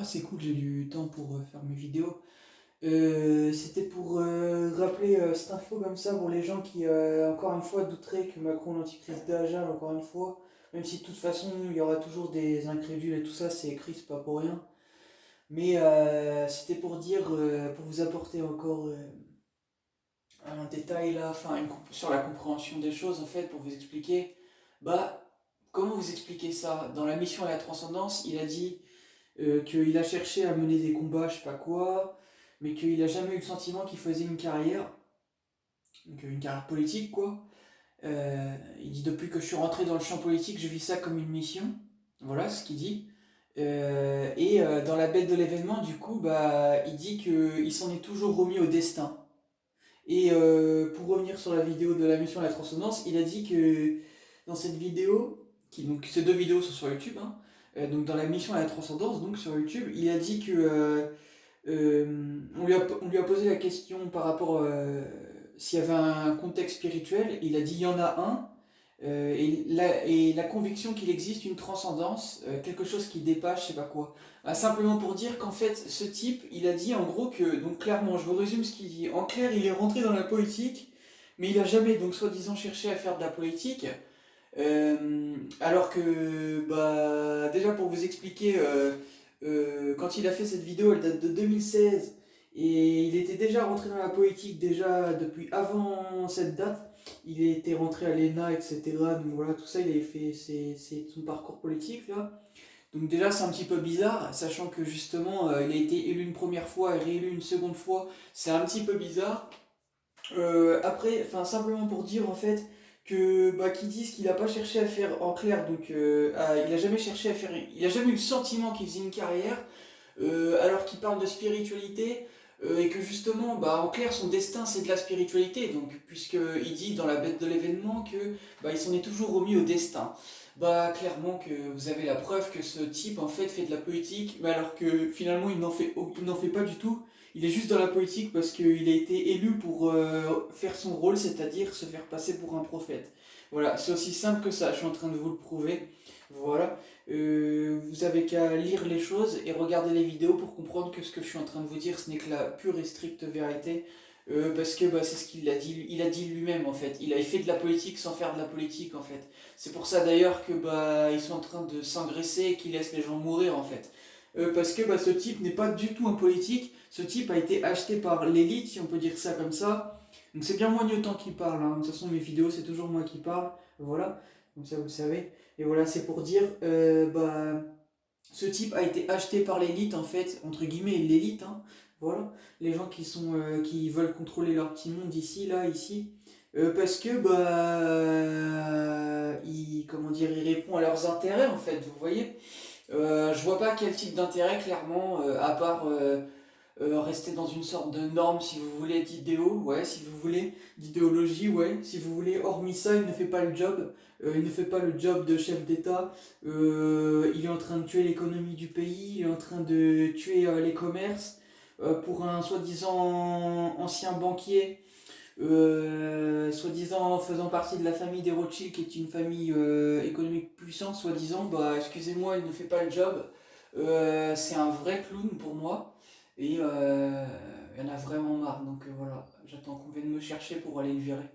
Ah, c'est cool, j'ai du temps pour faire mes vidéos. C'était pour rappeler cette info comme ça pour les gens qui, encore une fois, douteraient que Macron l'antichrist Dajjal, encore une fois. Même si de toute façon, il y aura toujours des incrédules et tout ça, c'est écrit, c'est pas pour rien. Mais c'était pour dire, pour vous apporter encore un détail là, enfin, sur la compréhension des choses, en fait, pour vous expliquer. Bah, comment vous expliquer ça? Dans la mission à la transcendance, il a dit qu'il a cherché à mener des combats, je sais pas quoi, mais qu'il a jamais eu le sentiment qu'il faisait une carrière, donc une carrière politique quoi. Il dit depuis que je suis rentré dans le champ politique, je vis ça comme une mission. Voilà ce qu'il dit. Dans la bête de l'événement, du coup, bah, il dit qu'il s'en est toujours remis au destin. Et pour revenir sur la vidéo de la mission à la transcendance, il a dit que dans cette vidéo, donc ces deux vidéos sont sur YouTube, hein, donc dans la mission à la transcendance, donc sur YouTube, il a dit que on lui a posé la question par rapport s'il y avait un contexte spirituel, il a dit il y en a un, et la conviction qu'il existe une transcendance, quelque chose qui dépasse, je sais pas quoi. Ah, simplement pour dire qu'en fait, ce type, il a dit en gros que, donc clairement, je vous résume ce qu'il dit. En clair, il est rentré dans la politique, mais il a jamais, donc soi-disant, cherché à faire de la politique. Alors que, bah, déjà pour vous expliquer, quand il a fait cette vidéo, elle date de 2016, et il était déjà rentré dans la politique déjà depuis avant cette date. Il était rentré à l'ENA, etc. Donc voilà, tout ça, il avait fait son parcours politique là. Donc déjà, c'est un petit peu bizarre, sachant que justement, il a été élu une première fois et réélu une seconde fois. C'est un petit peu bizarre. Après, enfin simplement pour dire en fait que bah, qu'ils disent qu'il a pas cherché à faire en clair, donc il a jamais cherché à faire, il a jamais eu le sentiment qu'il faisait une carrière, alors qu'il parle de spiritualité et que justement, bah en clair, son destin c'est de la spiritualité, donc puisque il dit dans la bête de l'événement que bah il s'en est toujours remis au destin. Bah clairement que vous avez la preuve que ce type en fait de la politique, mais alors que finalement il n'en fait pas du tout. Il est juste dans la politique parce qu'il a été élu pour faire son rôle, c'est-à-dire se faire passer pour un prophète. Voilà, c'est aussi simple que ça, je suis en train de vous le prouver. Voilà. Vous avez qu'à lire les choses et regarder les vidéos pour comprendre que ce que je suis en train de vous dire, ce n'est que la pure et stricte vérité. Parce que bah, c'est ce qu'il a dit, il a dit lui-même en fait. Il a fait de la politique sans faire de la politique en fait. C'est pour ça d'ailleurs que bah, ils sont en train de s'engraisser et qu'ils laissent les gens mourir en fait. Parce que bah, ce type n'est pas du tout un politique. Ce type a été acheté par l'élite, si on peut dire ça comme ça. Donc c'est bien moi Newton qui parle. Hein. De toute façon, mes vidéos, c'est toujours moi qui parle. Voilà. Comme ça, vous le savez. Et voilà, c'est pour dire, bah, ce type a été acheté par l'élite, en fait, entre guillemets, l'élite. Hein. Voilà. Les gens qui veulent contrôler leur petit monde ici, là, ici. Parce que, bah, comment dire, il répond à leurs intérêts, en fait, vous voyez. Je vois pas quel type d'intérêt, clairement, à part rester dans une sorte de norme, si vous voulez, d'idéaux, ouais, si vous voulez, d'idéologie, ouais, si vous voulez. Hormis ça, il ne fait pas le job. Il ne fait pas le job de chef d'État. Il est en train de tuer l'économie du pays, il est en train de tuer les commerces. Pour un soi-disant ancien banquier, soi-disant faisant partie de la famille des Rothschild, qui est une famille économique puissante, soi-disant, bah excusez-moi, il ne fait pas le job. C'est un vrai clown pour moi. Et il y en a vraiment marre. Donc voilà, j'attends qu'on vienne me chercher pour aller le virer.